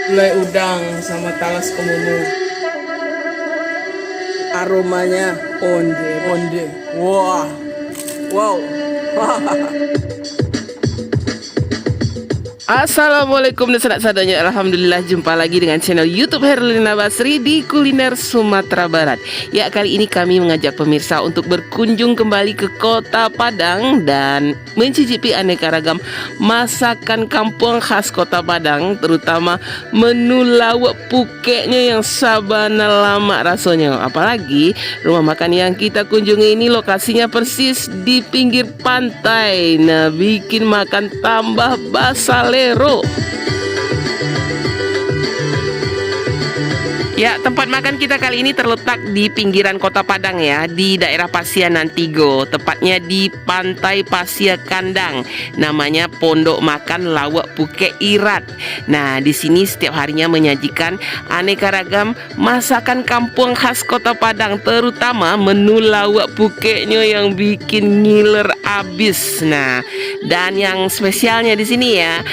Gulai udang sama talas kemumu. Aromanya onde, onde. Wah, wow. Assalamualaikum dan sanak sadanya. Alhamdulillah, jumpa lagi dengan channel YouTube Herlina Basri di Kuliner Sumatera Barat. Ya, kali ini kami mengajak pemirsa untuk berkunjung kembali ke Kota Padang dan mencicipi aneka ragam masakan kampung khas Kota Padang, terutama menu lawak pukeknya yang sabana lama rasanya. Apalagi rumah makan yang kita kunjungi ini lokasinya persis di pinggir pantai. Nah, bikin makan tambah basah lero. Ya, tempat makan kita kali ini terletak di pinggiran Kota Padang ya, di daerah Pasianantigo, tepatnya di Pantai Pasia Kandang. Namanya Pondok Makan Lawak Pukek Irat. Nah, di sini setiap harinya menyajikan aneka ragam masakan kampung khas Kota Padang, terutama menu lawak pukeknya yang bikin ngiler abis. Nah, dan yang spesialnya di sini ya,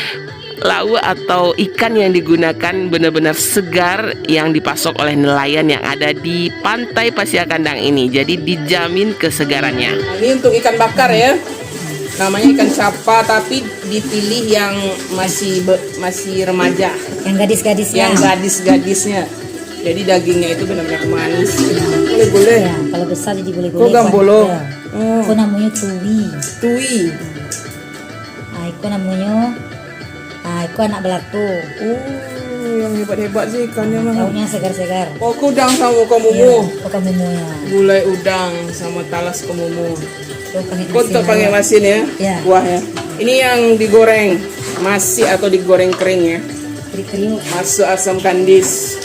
lawak atau ikan yang digunakan benar-benar segar yang dipasok oleh nelayan yang ada di Pantai Pasia Kandang ini. Jadi dijamin kesegarannya. Nah, ini untuk ikan bakar ya. Namanya ikan capa, tapi dipilih yang masih remaja. Yang gadis-gadisnya. Yang gadis-gadisnya. Jadi dagingnya itu benar-benar manis. Boleh-boleh. Ya, kalau besar jadi boleh-boleh. Kok gambolo? Ya. Kok namanya tui. Tui. Kok namanya itu anak belatu. Yang hebat-hebat sih ikannya mah. Daunnya segar-segar. Oh, udang sama kemumu. Iya, kemumu. Gulai udang sama talas kemumu. Kok tak pakai masin ya? Ya. Kuah ya. Ini yang digoreng masih atau digoreng kering ya. Kering. Masuk asam kandis.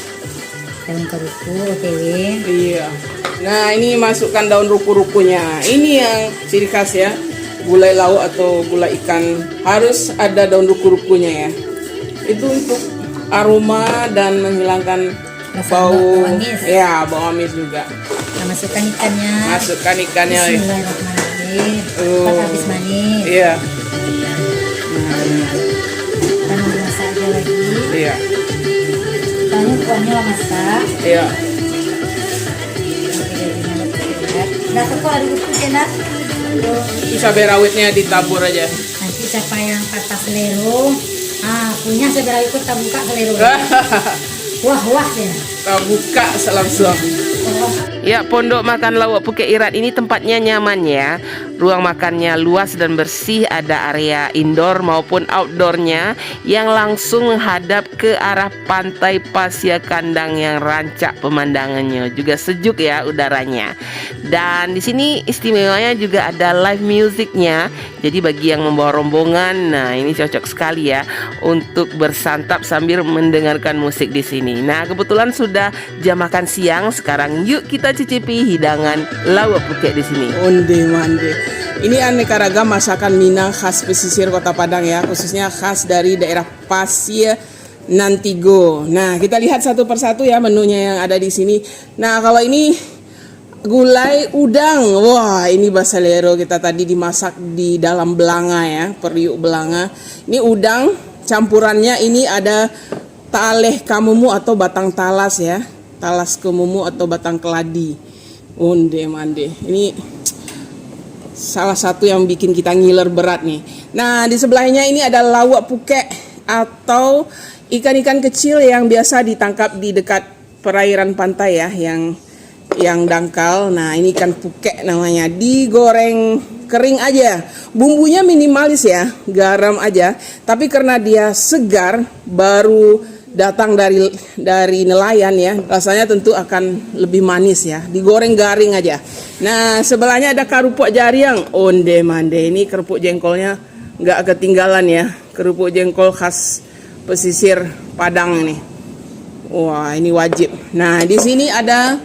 Daun keruku, OTW. Iya. Nah, ini masukkan daun ruku-rukunya. Ini yang ciri khas ya. Gulai lauk atau gulai ikan harus ada daun ruku-rukunya ya. Itu untuk aroma dan menghilangkan bau amis. Ya, bau amis juga. Nah, masukkan ikannya. Masukkan ikannya. Bismillahirrahmanirrahim. Cepat habis manis. Iya. Kita nunggu masak aja lagi. Iya. Soalnya kuahnya lah masak. Iya. Nah, toko ada bukti nak. Itu cabai rawitnya ditabur aja. Nanti siapa yang patah selero, punya cabai rawit kita buka selero. Wah ya. Kita buka langsung. Ya, Pondok Makan Lawak Pukek Irat ini tempatnya nyaman ya. Ruang makannya luas dan bersih, ada area indoor maupun outdoornya yang langsung menghadap ke arah Pantai Pasia Kandang yang rancak pemandangannya. Juga sejuk ya udaranya. Dan di sini istimewanya juga ada live musicnya. Jadi bagi yang membawa rombongan, nah ini cocok sekali ya untuk bersantap sambil mendengarkan musik di sini. Nah, kebetulan sudah jam makan siang. Sekarang yuk kita cicipi hidangan lawak pukek di sini. Onde mande. Ini aneka ragam masakan Minang khas pesisir Kota Padang ya, khususnya khas dari daerah Pasianantigo. Nah, kita lihat satu persatu ya menunya yang ada di sini. Nah, kalau ini gulai udang. Wah, ini basalero kita tadi dimasak di dalam belanga ya, periuk belanga. Ini udang campurannya, ini ada taleh kamumu atau batang talas ya. Talas kemumu atau batang keladi. Onde mande. Ini salah satu yang bikin kita ngiler berat nih. Nah, di sebelahnya ini ada lawak pukek atau ikan-ikan kecil yang biasa ditangkap di dekat perairan pantai ya, yang dangkal. Nah, ini ikan pukek namanya. Digoreng kering aja. Bumbunya minimalis ya, garam aja. Tapi karena dia segar, baru datang dari nelayan ya, rasanya tentu akan lebih manis ya. Digoreng garing aja. Nah, sebelahnya ada kerupuk jariang. Onde mande. Ini kerupuk jengkolnya nggak ketinggalan ya. Kerupuk jengkol khas pesisir Padang nih. Wah, ini wajib. Nah, di sini ada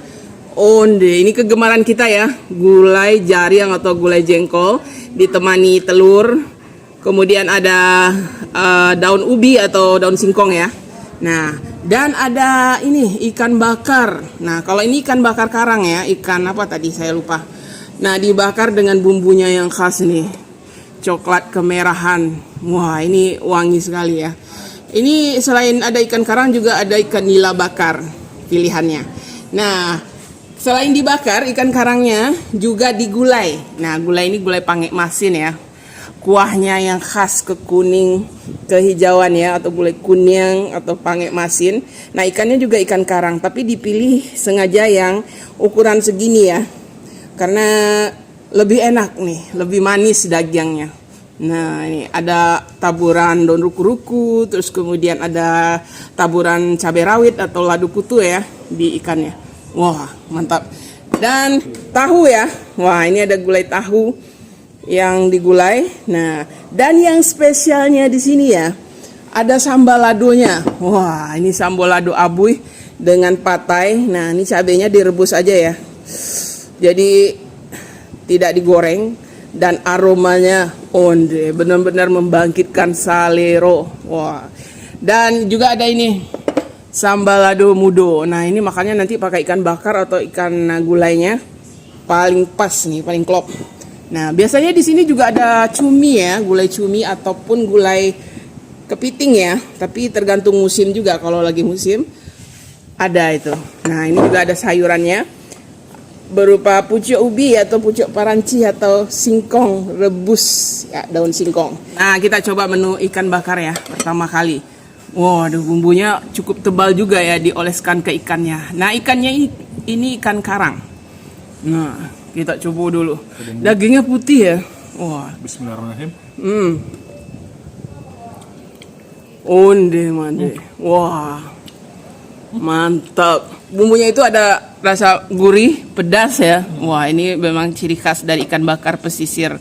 onde. Ini kegemaran kita ya. Gulai jariang atau gulai jengkol ditemani telur. Kemudian ada daun ubi atau daun singkong ya. Nah, dan ada ini ikan bakar. Nah, kalau ini ikan bakar karang ya, ikan apa tadi saya lupa. Nah, dibakar dengan bumbunya yang khas nih, coklat kemerahan. Wah, ini wangi sekali ya. Ini selain ada ikan karang juga ada ikan nila bakar pilihannya. Nah, selain dibakar ikan karangnya juga digulai. Nah, gulai ini gulai pangek masin ya. Kuahnya yang khas kekuning kehijauan ya, atau gulai kuning atau pangek masin. Nah, ikannya juga ikan karang, tapi dipilih sengaja yang ukuran segini ya. Karena lebih enak nih, lebih manis dagingnya. Nah, ini ada taburan daun ruku-ruku, terus kemudian ada taburan cabai rawit atau ladu kutu ya di ikannya. Wah, mantap. Dan tahu ya. Wah, ini ada gulai tahu yang digulai. Nah, dan yang spesialnya di sini ya, ada sambal ladonya. Wah, ini sambal lado abuy dengan patai. Nah, ini cabenya direbus aja ya. Jadi tidak digoreng. Dan aromanya onde, benar-benar membangkitkan salero. Wah. Dan juga ada ini sambal lado mudo. Nah, ini makannya nanti pakai ikan bakar atau ikan gulainya. Paling pas nih, paling klop. Nah, biasanya di sini juga ada cumi ya, gulai cumi ataupun gulai kepiting ya. Tapi tergantung musim juga, kalau lagi musim ada itu. Nah, ini juga ada sayurannya. Berupa pucuk ubi atau pucuk paranci atau singkong rebus ya, daun singkong. Nah, kita coba menu ikan bakar ya pertama kali. Waduh, bumbunya cukup tebal juga ya, dioleskan ke ikannya. Nah, ikannya ini ikan karang. Nah, kita coba dulu. Dagingnya putih ya. Wah, Bismillahirrahmanirrahim. Onde mande. Wah, mantap. Bumbunya itu ada rasa gurih, pedas ya. Wah, ini memang ciri khas dari ikan bakar pesisir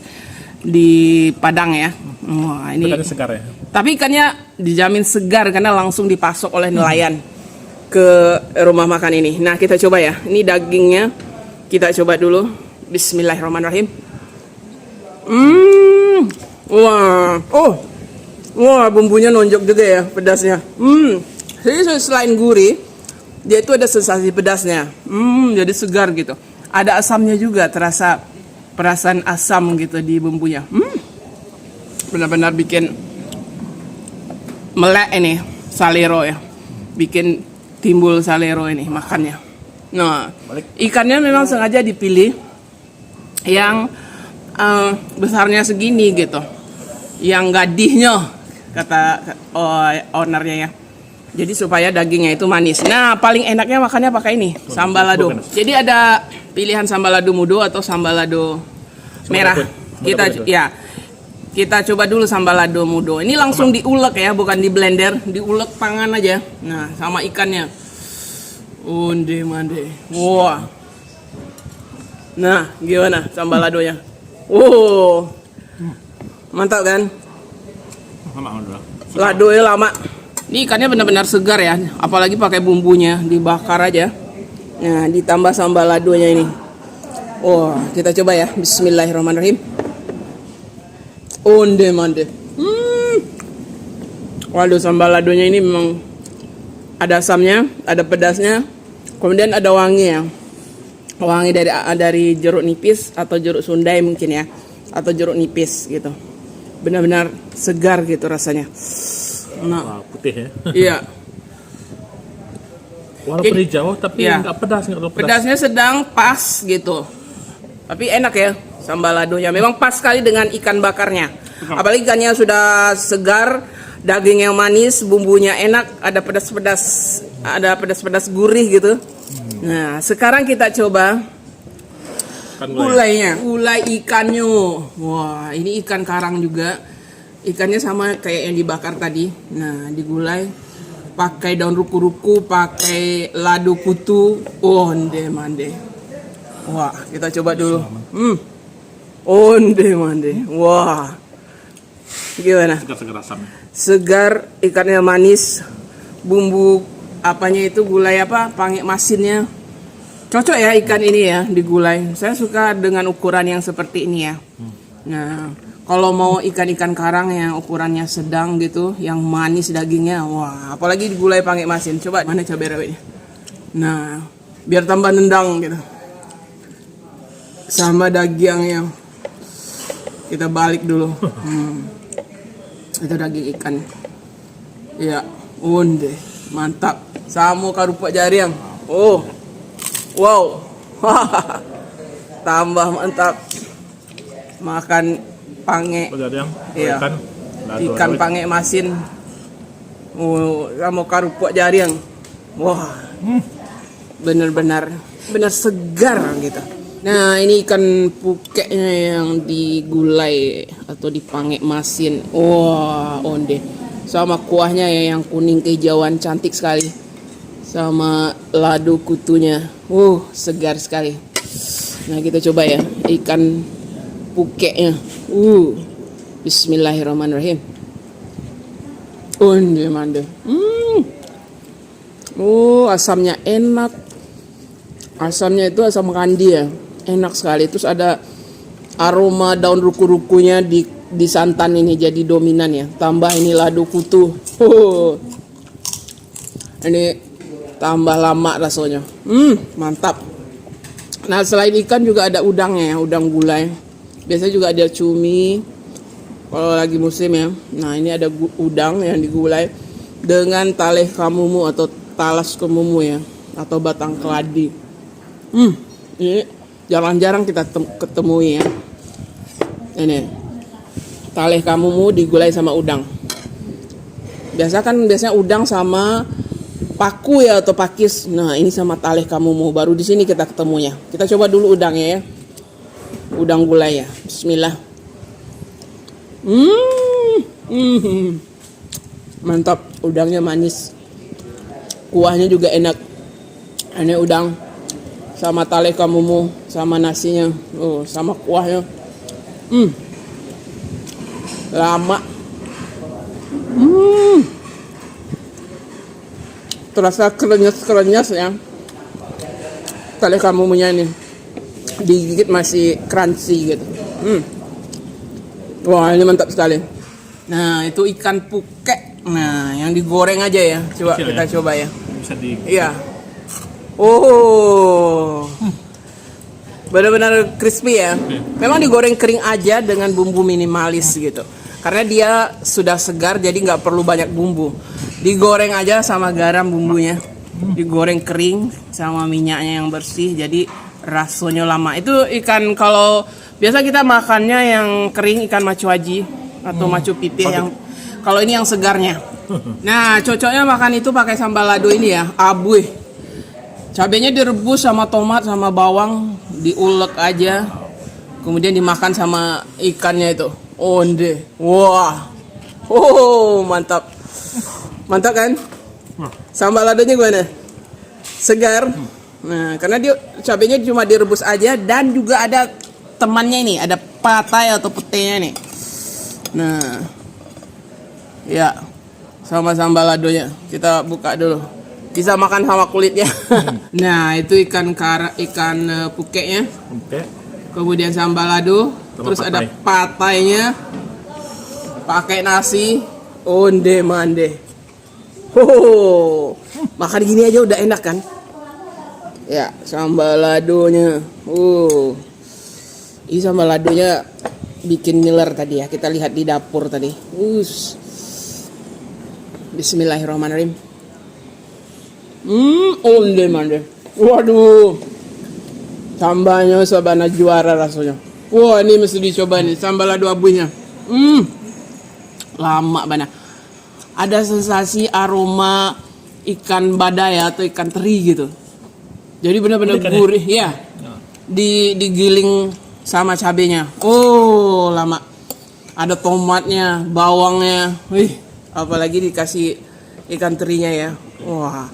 di Padang ya. Wah, ini Ikannya segar ya. tapi ikannya dijamin segar karena langsung dipasok oleh nelayan ke rumah makan ini. Nah, kita coba ya. Ini dagingnya kita coba dulu. Bismillahirrahmanirrahim. Wah. Oh. Wah, bumbunya nonjok juga ya, pedasnya. Jadi selain gurih, dia itu ada sensasi pedasnya. Jadi segar gitu. Ada asamnya juga, terasa perasaan asam gitu di bumbunya. Benar-benar bikin melek ini salero ya. Bikin timbul salero ini makannya. Nah, ikannya memang sengaja dipilih yang besarnya segini gitu. Yang gadihnya kata ownernya ya. Jadi supaya dagingnya itu manis. Nah, paling enaknya makannya pakai ini, sambal lado. Jadi ada pilihan sambal lado mudo atau sambal lado merah. Kita coba dulu sambal lado mudo. Ini langsung diulek ya, bukan di blender, diulek tangan aja. Nah, sama ikannya. Onde mande. Wah. Nah, gimana sambal ladonya? Oh. Mantap kan? Ladonya lama. Ini ikannya benar-benar segar ya, apalagi pakai bumbunya dibakar aja. Nah, ditambah sambal ladonya ini. Wah, kita coba ya. Bismillahirrahmanirrahim. Onde mande. Waduh, sambal ladonya ini memang ada asamnya, ada pedasnya, kemudian ada wangi ya. Wangi dari jeruk nipis atau jeruk sundai mungkin ya, atau jeruk nipis gitu. Benar-benar segar gitu rasanya. Nah, putih ya. Iya. Walaupun hijau tapi iya, nggak pedas, nggak terlalu pedas. Pedasnya sedang pas gitu. Tapi enak ya sambal ladonya. Memang pas sekali dengan ikan bakarnya. Apalagi ikannya sudah segar, daging yang manis, bumbunya enak, ada pedas-pedas gurih gitu. Nah, sekarang kita coba gulainya. Gulai ikannya. Wah, ini ikan karang juga. Ikannya sama kayak yang dibakar tadi. Nah, digulai pakai daun ruku-ruku, pakai lado kutu. Onde mande. Wah, kita coba dulu. Onde mande. Wah. Gimana? Segar-segar asamnya. Segar, ikannya manis. Bumbu apanya itu gulai apa? Pangek masinnya. Cocok ya ikan ini ya digulai. Saya suka dengan ukuran yang seperti ini ya. Nah, kalau mau ikan-ikan karang yang ukurannya sedang gitu, yang manis dagingnya, wah, apalagi digulai pangek masin. Coba mana cabai rawitnya. Nah, biar tambah nendang gitu. Sama dagingnya. Kita balik dulu. Itu daging ikan. Iya, onde. Mantap. Sama karupuk jariang. Oh. Wow. Tambah mantap. Makan pange. Jadi yang Iya. Ikan pange masin. Oh, sama karupuk jariang. Wah. Benar-benar segar gitu. Nah, ini ikan pukeknya yang digulai atau dipange masin. Wah, onde. Sama kuahnya ya yang kuning kehijauan cantik sekali. Sama lado kutunya. Segar sekali. Nah, kita coba ya ikan pukeknya. Bismillahirrahmanirrahim. Onde mande. Asamnya enak. Asamnya itu asam kandi ya. Enak sekali. Terus ada aroma daun ruku-rukunya di santan ini jadi dominan ya. Tambah ini lado kutu. Ini tambah lama rasanya. Mantap. Nah, selain ikan juga ada udangnya ya, udang gulai. Biasanya juga ada cumi kalau lagi musim ya. Nah, ini ada udang yang digulai dengan taleh kamumu atau talas kemumu ya, atau batang keladi. Ini jarang-jarang kita ketemui ya. Ini taleh kamumu digulai sama udang. Biasanya udang sama paku ya atau pakis. Nah, ini sama taleh kamumu. Baru di sini kita ketemunya. Kita coba dulu udangnya ya. Udang gulai ya. Bismillah. Mantap, udangnya manis. Kuahnya juga enak. Ini udang sama taleh kamumu, sama nasinya, sama kuahnya. Lama. Terasa krenyes ya. Taleh kamumunya ini digigit masih crunchy gitu. Wah, ini mantap sekali. Nah, itu ikan pukek. Nah, yang digoreng aja ya. Coba kecil kita ya? coba ya. Bisa di Iya. Benar-benar crispy ya. Memang digoreng kering aja dengan bumbu minimalis gitu. Karena dia sudah segar jadi nggak perlu banyak bumbu. Digoreng aja sama garam bumbunya. Digoreng kering sama minyaknya yang bersih jadi rasanya lama. Itu ikan kalau biasa kita makannya yang kering ikan macuaji atau macu pitih yang kalau ini yang segarnya. Nah, cocoknya makan itu pakai sambal lado ini ya, abuih. Cabenya direbus sama tomat sama bawang, diulek aja. Kemudian dimakan sama ikannya itu. Onde. Wah. Mantap. Mantap kan? Sambal ladonya gimana? Segar. Nah, karena dia cabenya cuma direbus aja dan juga ada temannya ini, ada patai atau petenya nih. Nah. Ya. Sama sambal ladonya. Kita buka dulu. Bisa makan sama kulitnya. Nah, itu ikan pukeknya. Oke. Kemudian sambal lado, terus ada patainya. Pakai nasi, onde mande. Makan gini aja udah enak kan? Ya, sambal ladonya. Ini sambal ladonya bikin ngiler tadi ya. Kita lihat di dapur tadi. Bismillahirrahmanirrahim. Onde mande. Waduh. Sambalnya sabana juara rasanya. Wah, ini mesti dicoba nih sambal lado abunya. Lama banget. Ada sensasi aroma ikan badai atau ikan teri gitu. Jadi benar-benar gurih ya. Digiling sama cabenya. Lama. Ada tomatnya, bawangnya. Apalagi dikasih ikan terinya ya. Wah.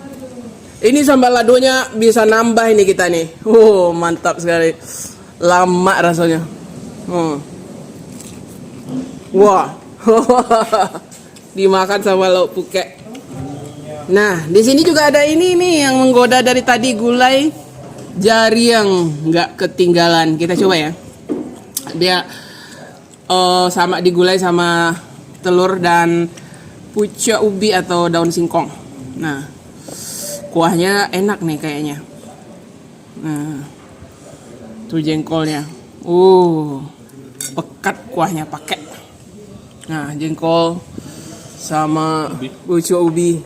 Ini sambal ladonya bisa nambah ini kita nih. Mantap sekali. Lama rasanya. Wah. Dimakan sama lauk pukek. Nah, di sini juga ada ini nih yang menggoda dari tadi, gulai jari yang nggak ketinggalan. Kita coba ya. Dia sama digulai sama telur dan pucuk ubi atau daun singkong. Nah, kuahnya enak nih kayaknya. Nah, tuh jengkolnya. Pekat kuahnya pakai. Nah, jengkol sama pucuk ubi.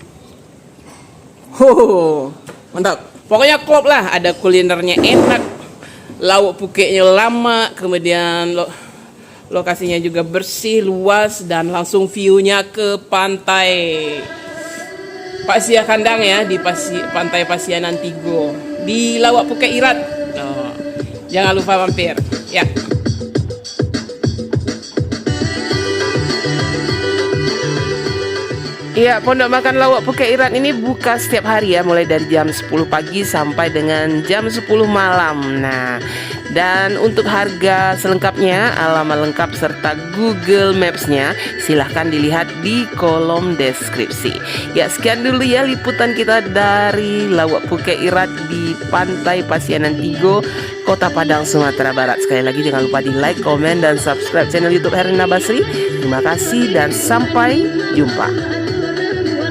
Mantap. Pokoknya klop lah, ada kulinernya enak, lauk pukeknya lama, kemudian lokasinya juga bersih, luas, dan langsung view-nya ke pantai Pasia Kandang ya, di pantai Pasianan Tigo, di Lawak Pukek Irat. Jangan lupa mampir ya. Iya, Pondok Makan Lawak Pukek Irat ini buka setiap hari ya, mulai dari jam 10 pagi sampai dengan jam 10 malam. Nah, dan untuk harga selengkapnya, alamat lengkap serta Google Maps-nya silahkan dilihat di kolom deskripsi. Ya, sekian dulu ya liputan kita dari Lawak Pukek Irat di Pantai Pasianan Tigo, Kota Padang, Sumatera Barat. Sekali lagi jangan lupa di like, komen, dan subscribe channel YouTube Herlina Basri. Terima kasih dan sampai jumpa.